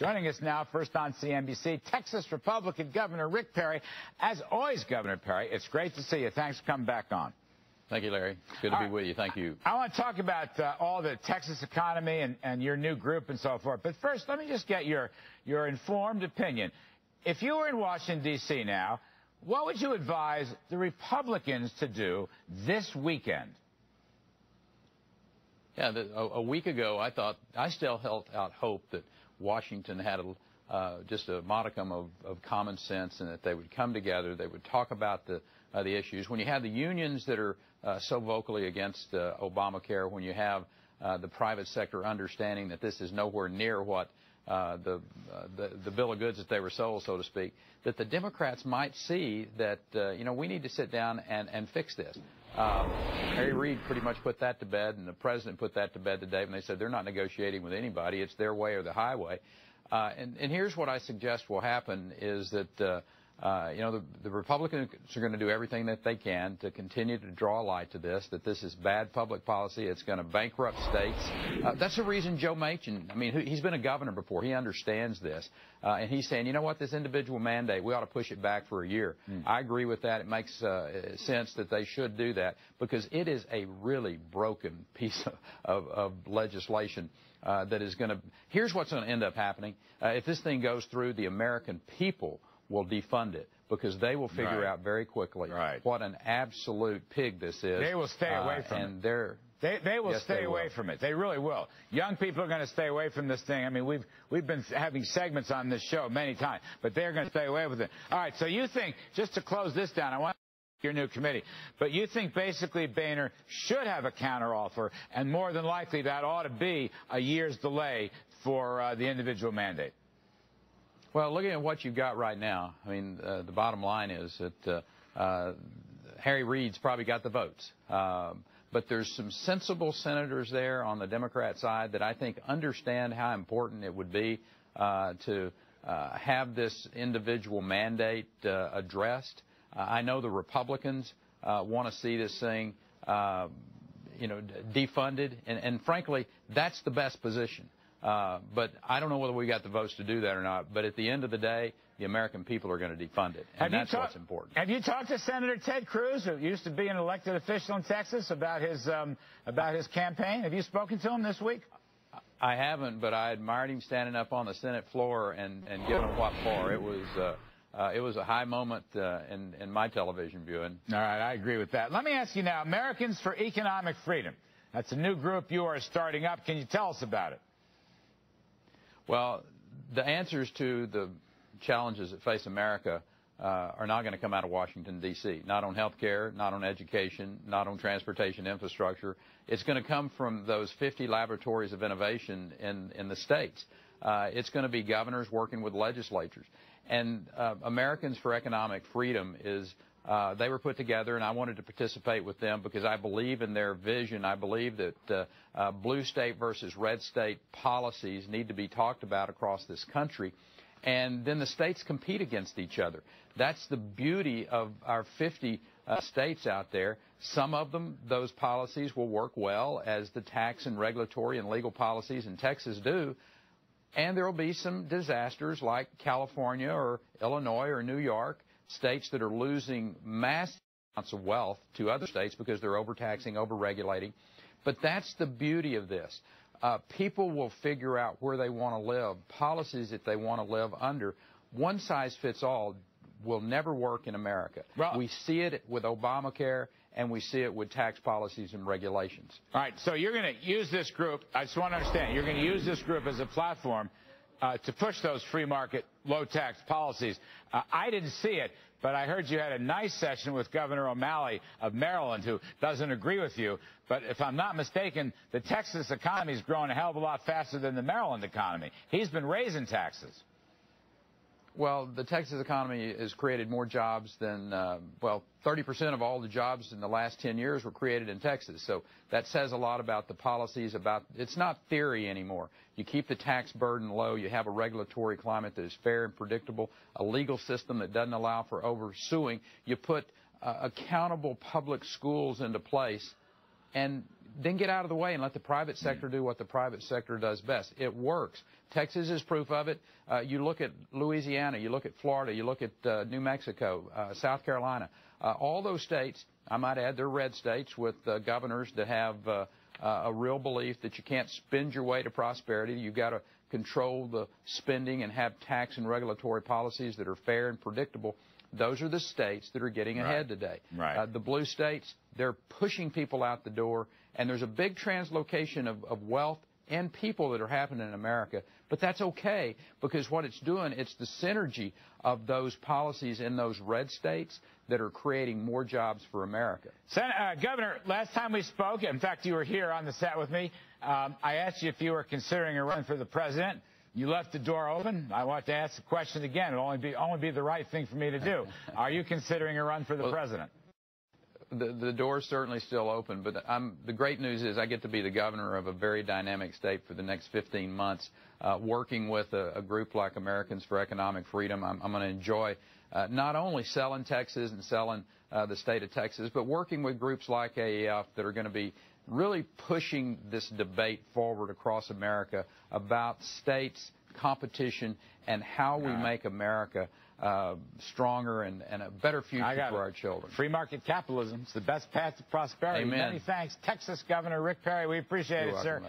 Joining us now, first on CNBC, Texas Republican Governor Rick Perry. As always, Governor Perry, it's great to see you. Thanks for coming back on. Thank you, Larry. Good to be with you. Thank you. I want to talk about all the Texas economy and your new group and so forth. But first, let me just get your informed opinion. If you were in Washington, D.C. now, what would you advise the Republicans to do this weekend? Yeah, a week ago, I still held out hope that Washington had just a modicum of common sense and that they would come together, they would talk about the issues. When you have the unions that are so vocally against Obamacare, when you have the private sector understanding that this is nowhere near what the bill of goods that they were sold, so to speak, that the Democrats might see that, we need to sit down and fix this. Harry Reid pretty much put that to bed, and the president put that to bed today when they said they're not negotiating with anybody. It's their way or the highway. And here's what I suggest will happen is that, the Republicans are going to do everything that they can to continue to draw a light to this, that this is bad public policy. It's going to bankrupt states. That's the reason Joe Manchin, he's been a governor before. He understands this. And he's saying, you know what, this individual mandate, we ought to push it back for a year. I agree with that. It makes sense that they should do that because it is a really broken piece of legislation. That is going to, here's what's going to end up happening. If this thing goes through, the American people will defund it because they will figure out very quickly what an absolute pig this is. They will stay away from it. They will stay away from it. They really will. Young people are going to stay away from this thing. We've been having segments on this show many times, but they're going to stay away with it. All right, so you think, just to close this down, I want your new committee, but you think basically Boehner should have a counteroffer, and more than likely that ought to be a year's delay for the individual mandate. Well, looking at what you've got right now, the bottom line is that Harry Reid's probably got the votes. But there's some sensible senators there on the Democrat side that I think understand how important it would be to have this individual mandate addressed. I know the Republicans want to see this thing, defunded, and frankly, that's the best position. But I don't know whether we got the votes to do that or not. But at the end of the day, the American people are going to defund it, and that's what's important. Have you talked to Senator Ted Cruz, who used to be an elected official in Texas, about his campaign? Have you spoken to him this week? I haven't, but I admired him standing up on the Senate floor and giving him what for. It was a high moment in my television viewing. All right, I agree with that. Let me ask you now, Americans for Economic Freedom. That's a new group you are starting up. Can you tell us about it? Well, the answers to the challenges that face America are not going to come out of Washington, D.C., not on health care, not on education, not on transportation infrastructure. It's going to come from those 50 laboratories of innovation in the states. It's going to be governors working with legislatures. And Americans for Economic Freedom is they were put together, and I wanted to participate with them because I believe in their vision. I believe that blue state versus red state policies need to be talked about across this country. And then the states compete against each other. That's the beauty of our 50 states out there. Some of them, those policies will work well, as the tax and regulatory and legal policies in Texas do. And there will be some disasters like California or Illinois or New York, states that are losing massive amounts of wealth to other states because they're overtaxing, overregulating. But that's the beauty of this. People will figure out where they want to live, policies that they want to live under. One size fits all will never work in America. Well, we see it with Obamacare, and we see it with tax policies and regulations. All right, so you're going to use this group. I just want to understand. You're going to use this group as a platform to push those free market, low tax policies. I didn't see it, but I heard you had a nice session with Governor O'Malley of Maryland, who doesn't agree with you. But if I'm not mistaken, the Texas economy is growing a hell of a lot faster than the Maryland economy. He's been raising taxes. Well, the Texas economy has created more jobs than, 30% of all the jobs in the last 10 years were created in Texas. So that says a lot about the policies, it's not theory anymore. You keep the tax burden low. You have a regulatory climate that is fair and predictable, a legal system that doesn't allow for oversuing. You put accountable public schools into place, and then get out of the way and let the private sector do what the private sector does best. It works. Texas is proof of it. You look at Louisiana, you look at Florida, you look at New Mexico, South Carolina. All those states, I might add, they're red states with governors that have a real belief that you can't spend your way to prosperity. You've got to control the spending and have tax and regulatory policies that are fair and predictable. Those are the states that are getting ahead today. Right. The blue states, they're pushing people out the door, and there's a big translocation of wealth and people that are happening in America. But that's okay, because what it's doing, it's the synergy of those policies in those red states that are creating more jobs for America. Governor, last time we spoke, in fact, you were here on the set with me, I asked you if you were considering a run for the president. You left the door open. I want to ask the question again. It'll only be the right thing for me to do. Are you considering a run for the president? The door's certainly still open, but the great news is I get to be the governor of a very dynamic state for the next 15 months, working with a group like Americans for Economic Freedom. I'm going to enjoy not only selling Texas and selling the state of Texas, but working with groups like AEF that are going to be really pushing this debate forward across America about states, competition, and how we make America stronger and a better future for our children. Free market capitalism is the best path to prosperity. Amen. Many thanks. Texas Governor Rick Perry, we appreciate it, sir.